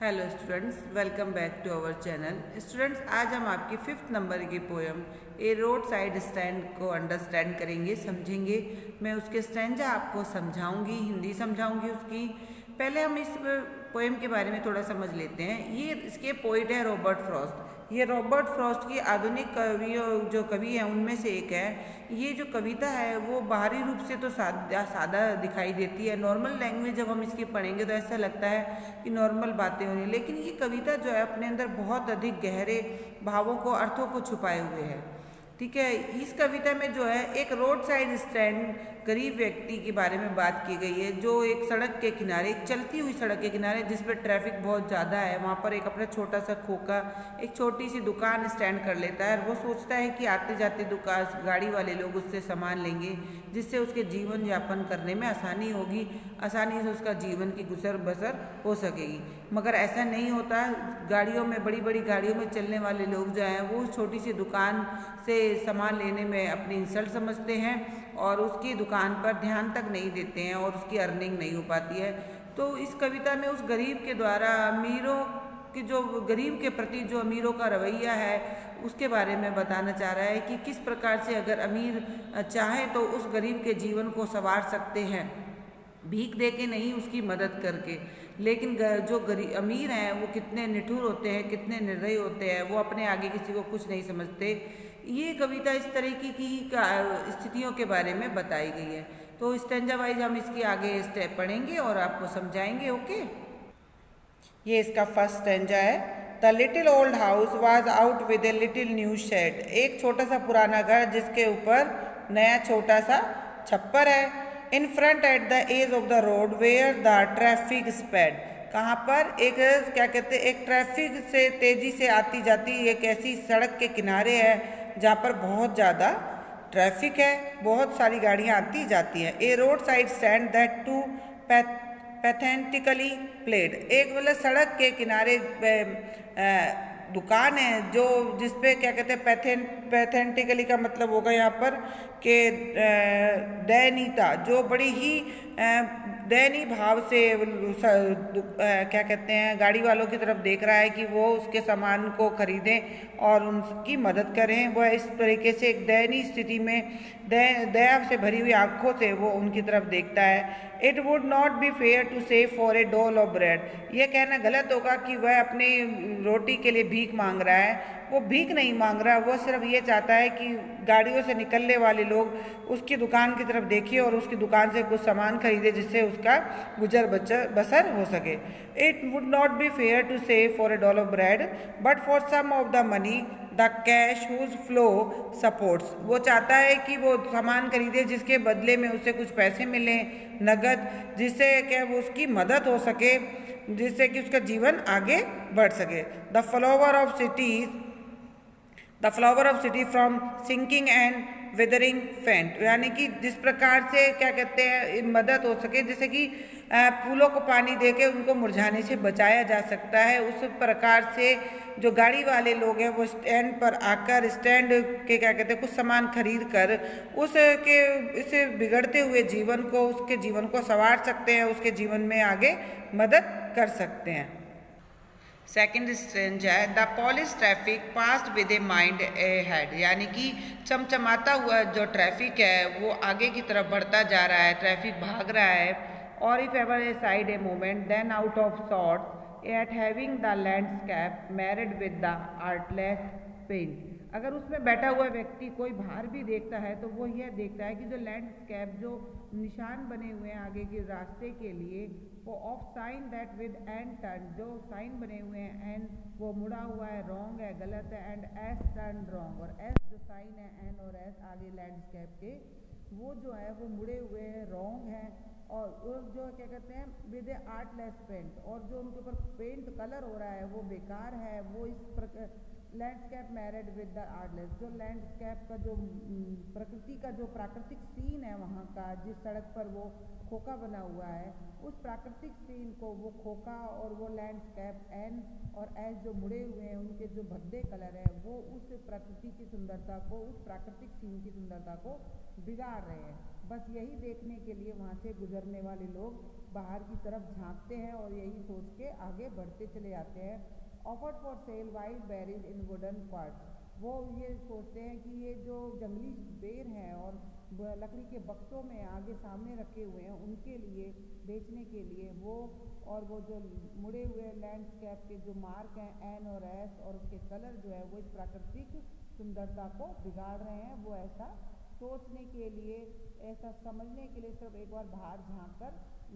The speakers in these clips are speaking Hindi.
Hello students, welcome back to our channel. Students, आज हम आपकी 5th नंबर की poem a road side stand को अंडरस्टैंड करेंगे, समझेंगे। मैं उसके स्टैंजा आपको समझाऊंगी, हिंदी समझाऊंगी उसकी। पहले हम इस पोएम के बारे में थोड़ा समझ लेते हैं। ये इसके पोइट है रॉबर्ट फ्रॉस्ट। ये रॉबर्ट फ्रॉस्ट की आधुनिक कवियों जो कवि हैं उनमें से एक है। ये जो कविता है वो बाहरी रूप से तो सादा दिखाई देती है। नॉर्मल लैंग्वेज जब हम इसकी पढ़ेंगे तो ऐसा लगता है कि नॉर्मल बातें हो रही हैं, लेकिन ये कविता जो है अपने अंदर बहुत अधिक गहरे भावों को, अर्थों को छुपाए हुए है। ठीक है। इस कविता में जो है एक रोड साइड स्टैंड गरीब व्यक्ति के बारे में बात की गई है, जो एक सड़क के किनारे, एक चलती हुई सड़क के किनारे जिस पर ट्रैफिक बहुत ज़्यादा है, वहाँ पर एक अपना छोटा सा खोखा एक छोटी सी दुकान स्टैंड कर लेता है। और वो सोचता है कि आते जाते दुकान गाड़ी वाले लोग उससे सामान लेंगे, जिससे उसके जीवन यापन करने में आसानी होगी, आसानी से उसका जीवन की गुजर बसर हो सकेगी। मगर ऐसा नहीं होता। गाड़ियों में, बड़ी बड़ी गाड़ियों में चलने वाले लोग जो हैं वो उस छोटी सी दुकान से सामान लेने में अपनी इंसल्ट समझते हैं और उसकी दुकान पर ध्यान तक नहीं देते हैं और उसकी अर्निंग नहीं हो पाती है। तो इस कविता में उस गरीब के द्वारा अमीरों कि जो गरीब के प्रति जो अमीरों का रवैया है उसके बारे में बताना चाह रहा है कि किस प्रकार से अगर अमीर चाहे तो उस गरीब के जीवन को संवार सकते हैं, भीख दे के नहीं, उसकी मदद करके। लेकिन जो गरीब अमीर हैं वो कितने निठुर होते हैं, कितने निर्दयी होते हैं, वो अपने आगे किसी को कुछ नहीं समझते। ये कविता इस तरीके की स्थितियों के बारे में बताई गई है। तो स्टैंजा वाइज हम इसकी आगे स्टेप पढ़ेंगे और आपको समझाएंगे। ओके, ये इसका फर्स्ट स्टैंजा है। The little old house was out with a little new shed. एक छोटा सा पुराना घर जिसके ऊपर नया छोटा सा छप्पर है। In front at the edge of the road where the traffic sped. कहाँ पर? एक क्या कहते हैं, एक ट्रैफिक से तेजी से आती जाती एक ऐसी सड़क के किनारे है जहाँ पर बहुत ज़्यादा ट्रैफिक है, बहुत सारी गाड़ियाँ आती जाती हैं। A road side stand that too pathetically played. एक मतलब सड़क के किनारे दुकान है जो जिसपे क्या कहते हैं, पैथेंटिकली का मतलब होगा यहाँ पर कि दयनीयता, जो बड़ी ही दयनीय भाव से क्या कहते हैं, गाड़ी वालों की तरफ देख रहा है कि वो उसके सामान को खरीदें और उनकी मदद करें। वह इस तरीके से एक दयनीय स्थिति में दया से भरी हुई आंखों से वो उनकी तरफ देखता है। It would not be fair to say for a dole of bread. यह कहना गलत होगा कि वह अपनी रोटी के लिए भीख मांग रहा है। वो भीख नहीं मांग रहा, वो सिर्फ ये चाहता है कि गाड़ियों से निकलने वाले लोग उसकी दुकान की तरफ देखें और उसकी दुकान से कुछ सामान खरीदे जिससे उसका गुजर बसर हो सके। It would not be fair to say for a dole of bread but for some of the money the cash whose flow supports. वो चाहता है कि वो सामान खरीदे जिसके बदले में उसे कुछ पैसे मिलें, नगद, जिससे क्या वो उसकी मदद हो सके, जिससे कि उसका जीवन आगे बढ़ सके। The flower of city from sinking and withering faint. यानी कि जिस प्रकार से क्या कहते हैं मदद हो सके, जैसे कि फूलों को पानी देके उनको मुरझाने से बचाया जा सकता है, उस प्रकार से जो गाड़ी वाले लोग हैं वो स्टैंड पर आकर स्टैंड के क्या कहते हैं कुछ सामान खरीद कर उसके इसे बिगड़ते हुए जीवन को, उसके जीवन को संवार सकते हैं, उसके जीवन में आगे मदद कर सकते हैं। सेकेंड स्ट्रेंज है the polish traffic past with a mind a head. यानी कि चमचमाता हुआ जो ट्रैफिक है वो आगे की तरफ बढ़ता जा रहा है, ट्रैफिक भाग रहा है। और if ever aside a moment then out of sorts at having the landscape married with the artless paint. अगर उसमें बैठा हुआ व्यक्ति कोई बाहर भी देखता है तो वो यह देखता है कि जो लैंडस्केप, जो निशान बने हुए हैं आगे के रास्ते के लिए, वो of sine that with and turn, जो साइन बने हुए हैं एंड वो मुड़ा हुआ है, रॉन्ग है, गलत है, एंड एस टर्न रॉन्ग। और एस जो साइन है, एन और एस आगे लैंडस्केप के, वो जो है वो मुड़े हुए हैं, रॉन्ग है। और जो क्या कहते हैं विद ए आर्टलेस पेंट, और जो उनके ऊपर पेंट कलर हो रहा है वो बेकार है। वो इस प्रकार landscape married with the artless, जो लैंडस्केप का जो प्रकृति का जो प्राकृतिक सीन है वहाँ का, जिस सड़क पर वो खोखा बना हुआ है, उस प्राकृतिक सीन को वो खोखा और वो लैंडस्केप एन और एस जो मुड़े हुए हैं, उनके जो भद्दे कलर है, वो उस प्रकृति की सुंदरता को, उस प्राकृतिक सीन की सुंदरता को बिगाड़ रहे हैं। बस यही देखने के लिए वहाँ से गुजरने वाले लोग बाहर की तरफ झांकते हैं और यही सोच के आगे बढ़ते चले जाते हैं। Offered for sale wild berries in wooden pots, वो ये सोचते हैं कि ये जो जंगली बेर हैं और लकड़ी के बक्सों में आगे सामने रखे हुए हैं, उनके लिए बेचने के लिए वो, और वो जो मुड़े हुए लैंडस्केप के जो मार्क हैं एन और एस और उसके कलर जो है वो इस प्राकृतिक सुंदरता को बिगाड़ रहे हैं। वो ऐसा सोचने के लिए, ऐसा समझने के लिए सिर्फ एक बार बाहर झांक कर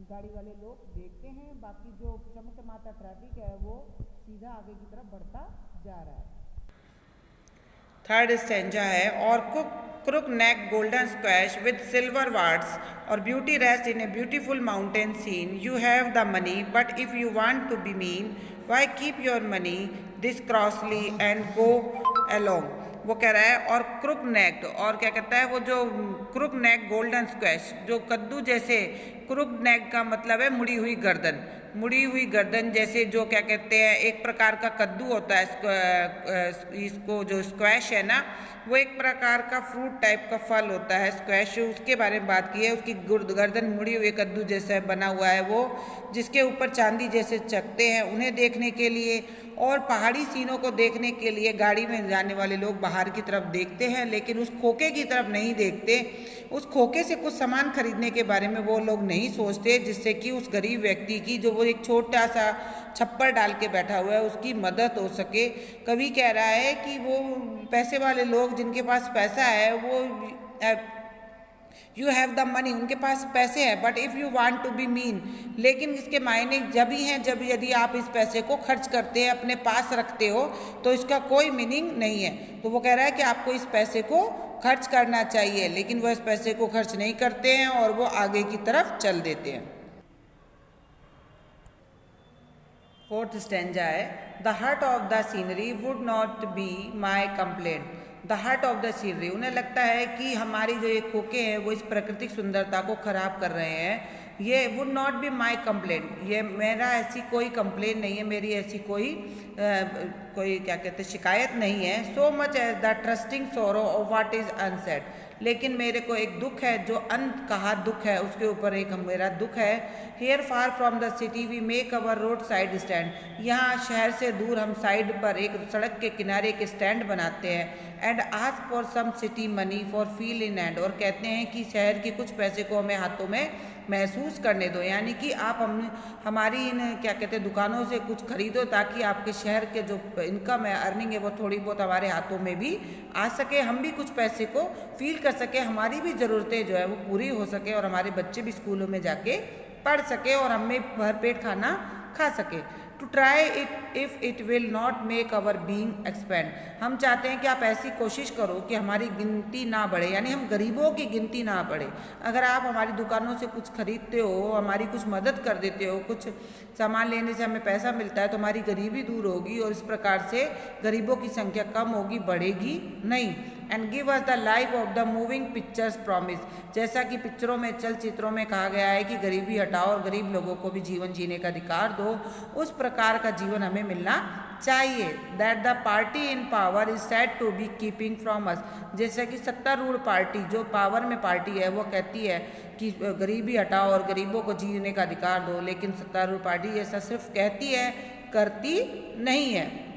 गाड़ी वाले लोग देखते हैं, बाकी जो चमचमाता ट्रैफिक है वो सीधा आगे की तरफ बढ़ता जा रहा है। थर्ड स्टेंजा है, और crook neck golden squash with silver wards और beauty rest in a beautiful mountain scene, you have the money but if you want to be mean why keep your money this crossly and go along. वो कह रहा है, और क्रुक नेक्ड, और क्या कहता है, वो जो क्रुक नेक गोल्डन स्क्वैश, जो कद्दू जैसे, क्रुक नेक का मतलब है मुड़ी हुई गर्दन, मुड़ी हुई गर्दन जैसे जो क्या कहते हैं एक प्रकार का कद्दू होता है, इसको जो स्क्वैश है ना, वो एक प्रकार का फ्रूट टाइप का फल होता है स्क्वैश, उसके बारे में बात की है। उसकी गर्दन मुड़ी हुई कद्दू जैसा बना हुआ है वो, जिसके ऊपर चांदी जैसे चकते हैं, उन्हें देखने के लिए और पहाड़ी सीनों को देखने के लिए गाड़ी में जाने वाले लोग बाहर की तरफ देखते हैं, लेकिन उस खोखे की तरफ नहीं देखते। उस खोखे से कुछ सामान खरीदने के बारे में वो लोग नहीं सोचते, जिससे कि उस गरीब व्यक्ति की, जो वो एक छोटा सा छप्पर डाल के बैठा हुआ है, उसकी मदद हो सके। कवि कह रहा है कि वो पैसे वाले लोग, जिनके पास पैसा है, वो यू हैव द मनी, उनके पास पैसे हैं, but if you want to be mean, लेकिन इसके मायने जब ही हैं जब यदि आप इस पैसे को खर्च करते हैं, अपने पास रखते हो, तो इसका कोई मीनिंग नहीं है। तो वो कह रहा है कि आपको इस पैसे को खर्च करना चाहिए, लेकिन वो इस पैसे को खर्च नहीं करते हैं और वो आगे की तरफ चल देते हैं। फोर्थ स्टेंजा है, the heart of the scenery would not be my complaint. The heart of the scenery, उन्हें लगता है कि हमारी जो ये खोखे हैं वो इस प्राकृतिक सुंदरता को खराब कर रहे हैं। ये would not be my complaint, ये मेरा ऐसी कोई कंप्लेन नहीं है, मेरी ऐसी कोई क्या कहते हैं शिकायत नहीं है। So much as the trusting sorrow of what is unsaid, लेकिन मेरे को एक दुख है, जो अंत कहा दुख है, उसके ऊपर एक मेरा दुख है। Here far from the city we make our road side stand, यहाँ शहर से दूर हम साइड पर एक सड़क के किनारे एक स्टैंड बनाते हैं। And ask for some city money for feel in hand, और कहते हैं कि शहर के कुछ पैसे को हमें हाथों में महसूस करने दो, यानी कि आप हमारी इन क्या कहते हैं दुकानों से कुछ खरीदो, ताकि आपके शहर के जो इनकम है, अर्निंग है, वो थोड़ी बहुत हमारे हाथों में भी आ सके, हम भी कुछ पैसे को फील कर सके, हमारी भी ज़रूरतें जो है वो पूरी हो सके और हमारे बच्चे भी स्कूलों में जाके पढ़ सके और हमें भरपेट खाना खा सके। To try it if it will not make our being expand, हम चाहते हैं कि आप ऐसी कोशिश करो कि हमारी गिनती ना बढ़े, यानी हम गरीबों की गिनती ना बढ़े। अगर आप हमारी दुकानों से कुछ खरीदते हो, हमारी कुछ मदद कर देते हो, कुछ सामान लेने से हमें पैसा मिलता है, तो हमारी गरीबी दूर होगी और इस प्रकार से गरीबों की संख्या कम होगी, बढ़ेगी नहीं। And give us the life of the moving pictures promise, जैसा कि पिक्चरों में, चलचित्रों में कहा गया है कि गरीबी हटाओ और गरीब लोगों को भी जीवन जीने का अधिकार दो, उस प्रकार का जीवन हमें मिलना चाहिए। That the party in power is said to be keeping from us, जैसा कि सत्तारूढ़ पार्टी, जो पावर में पार्टी है, वो कहती है कि गरीबी हटाओ और गरीबों को जीने का अधिकार दो, लेकिन सत्तारूढ़ पार्टी ऐसा सिर्फ कहती है, करती नहीं है।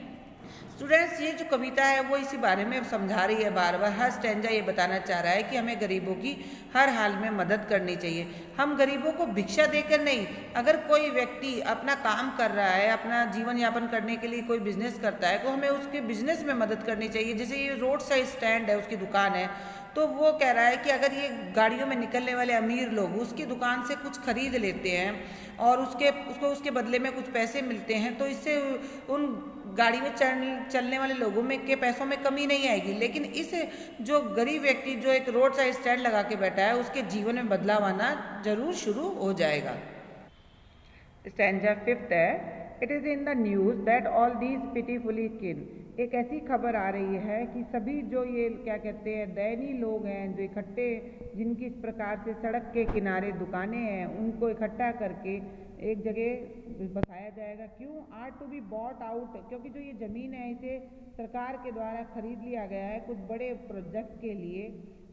स्टूडेंट्स, ये जो कविता है वो इसी बारे में समझा रही है बार बार। हर स्टैंजा ये बताना चाह रहा है कि हमें गरीबों की हर हाल में मदद करनी चाहिए। हम गरीबों को भिक्षा देकर नहीं, अगर कोई व्यक्ति अपना काम कर रहा है, अपना जीवन यापन करने के लिए कोई बिजनेस करता है, तो हमें उसके बिजनेस में मदद करनी चाहिए। जैसे ये रोड साइड स्टैंड है, उसकी दुकान है, तो वो कह रहा है कि अगर ये गाड़ियों में निकलने वाले अमीर लोग उसकी दुकान से कुछ खरीद लेते हैं और उसको उसके बदले में कुछ पैसे मिलते हैं, तो इससे उन गाड़ी में चलने वाले लोगों में के पैसों में कमी नहीं आएगी, लेकिन इस जो गरीब व्यक्ति जो एक रोड साइड स्टैंड लगा के बैठा है, उसके जीवन में बदलाव आना जरूर शुरू हो जाएगा। स्टैंजा फिफ्थ है, it is in the news that all these pitifully किन, एक ऐसी खबर आ रही है कि सभी जो ये क्या कहते हैं दयनीय लोग हैं, जो इकट्ठे, जिनकी इस प्रकार से सड़क के किनारे दुकानें हैं, उनको इकट्ठा करके एक जगह बसाया जाएगा। क्यों? Are to be bought out, क्योंकि जो ये ज़मीन है इसे सरकार के द्वारा खरीद लिया गया है, कुछ बड़े प्रोजेक्ट के लिए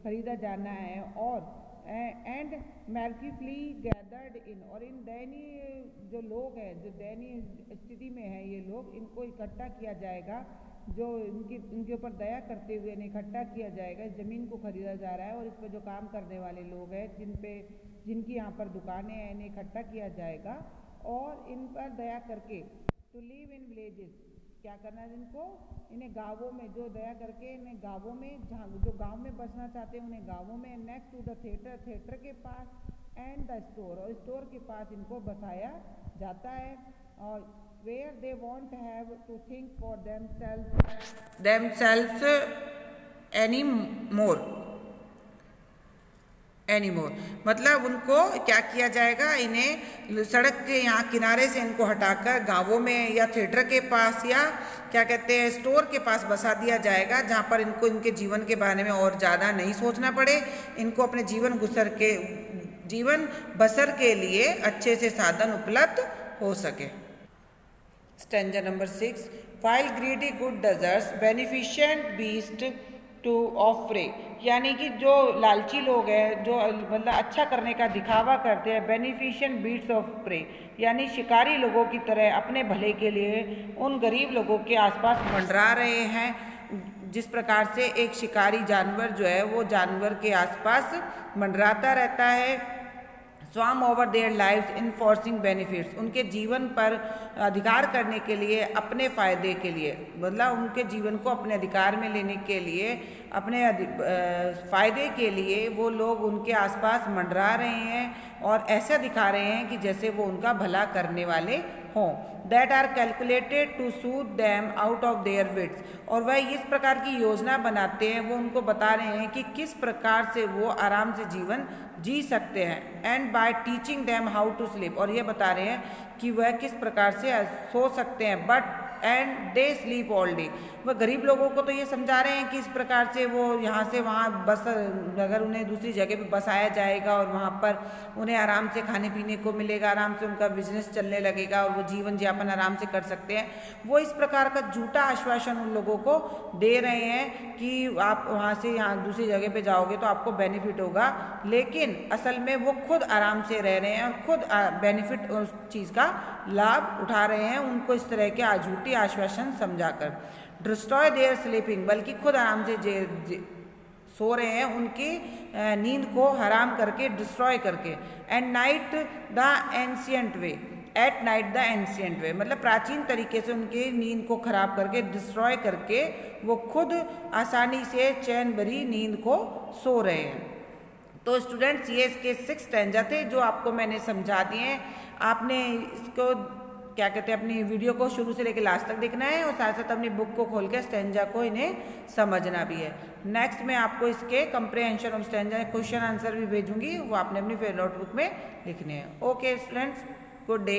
खरीदा जाना है। और एंड मैर्कीफुली गैदर्ड इन, और इन दयनीय जो लोग हैं, जो दयनीय स्थिति में हैं ये लोग, इनको इकट्ठा किया जाएगा, जो इनके ऊपर दया करते हुए इन्हें इकट्ठा किया जाएगा। इस ज़मीन को खरीदा जा रहा है और इस पर जो काम करने वाले लोग हैं, जिनकी यहाँ पर दुकानें हैं, इन्हें इकट्ठा किया जाएगा और इन पर दया करके टू लिव इन विलेजेस, क्या करना है इनको, इन्हें गाँवों में, जो दया करके इन्हें गाँवों में, जहाँ जो गाँव में बसना चाहते हैं उन्हें गाँवों में, नेक्स्ट टू द थिएटर के पास एंड द स्टोर, और स्टोर के पास इनको बसाया जाता है। और where they won't have to think for themselves anymore, मतलब उनको क्या किया जाएगा, इन्हें सड़क के यहाँ किनारे से इनको हटाकर गांवों में या थिएटर के पास या क्या कहते हैं स्टोर के पास बसा दिया जाएगा, जहाँ पर इनको इनके जीवन के बारे में और ज़्यादा नहीं सोचना पड़े, इनको अपने जीवन बसर के लिए अच्छे से साधन उपलब्ध हो सके। Stanza number 6, while greedy good deserts beneficent beast to of prey, यानी कि जो लालची लोग हैं, जो मतलब अच्छा करने का दिखावा करते हैं, बेनिफिशिएंट बीट्स ऑफ प्रे, यानी शिकारी लोगों की तरह अपने भले के लिए उन गरीब लोगों के आसपास मंडरा रहे हैं। जिस प्रकार से एक शिकारी जानवर जो है वो जानवर के आसपास मंडराता रहता है। स्वाम ओवर देयर लाइव्स इनफोर्सिंग बेनिफिट्स, उनके जीवन पर अधिकार करने के लिए, अपने फ़ायदे के लिए, मतलब उनके जीवन को अपने अधिकार में लेने के लिए, अपने फ़ायदे के लिए वो लोग उनके आसपास मंडरा रहे हैं और ऐसा दिखा रहे हैं कि जैसे वो उनका भला करने वाले हों। That are calculated to soothe them out of their wits, और वह इस प्रकार की योजना बनाते हैं, वो उनको बता रहे हैं कि किस प्रकार से वो आराम से जीवन जी सकते हैं। And by teaching them how to sleep, और ये बता रहे हैं कि वह किस प्रकार से सो सकते हैं। But and they sleep all day, वह गरीब लोगों को तो ये समझा रहे हैं कि इस प्रकार से वो यहाँ से वहाँ बस, अगर उन्हें दूसरी जगह पे बसाया जाएगा और वहाँ पर उन्हें आराम से खाने पीने को मिलेगा, आराम से उनका बिजनेस चलने लगेगा और वो जीवन यापन आराम से कर सकते हैं, वो इस प्रकार का झूठा आश्वासन उन लोगों को दे रहे हैं कि आप वहाँ से यहाँ दूसरी जगह पे जाओगे तो आपको बेनिफिट होगा, लेकिन असल में वो खुद आराम से रह रहे हैं और खुद बेनिफिट उस चीज़ का लाभ उठा रहे हैं, उनको इस तरह के झूठी आश्वासन समझाकर। डिस्ट्रॉय देयर स्लीपिंग, बल्कि खुद आराम से सो रहे हैं, उनकी नींद को हराम करके, डिस्ट्रॉय करके। And night the ancient way, at night the ancient way, मतलब प्राचीन तरीके से उनकी नींद को खराब करके, डिस्ट्रॉय करके वो खुद आसानी से चैन भरी नींद को सो रहे हैं। तो स्टूडेंट्स ये इसके 6 स्टैंजा थे जो आपको मैंने समझा दिए हैं। आपने इसको क्या कहते हैं, अपनी वीडियो को शुरू से लेकर लास्ट तक देखना है और साथ साथ अपनी बुक को खोल के स्टैंजा को इन्हें समझना भी है। नेक्स्ट मैं आपको इसके comprehension of stanza question answer भी भेजूंगी, वो आपने अपनी नोटबुक में लिखने हैं। Okay students, good day.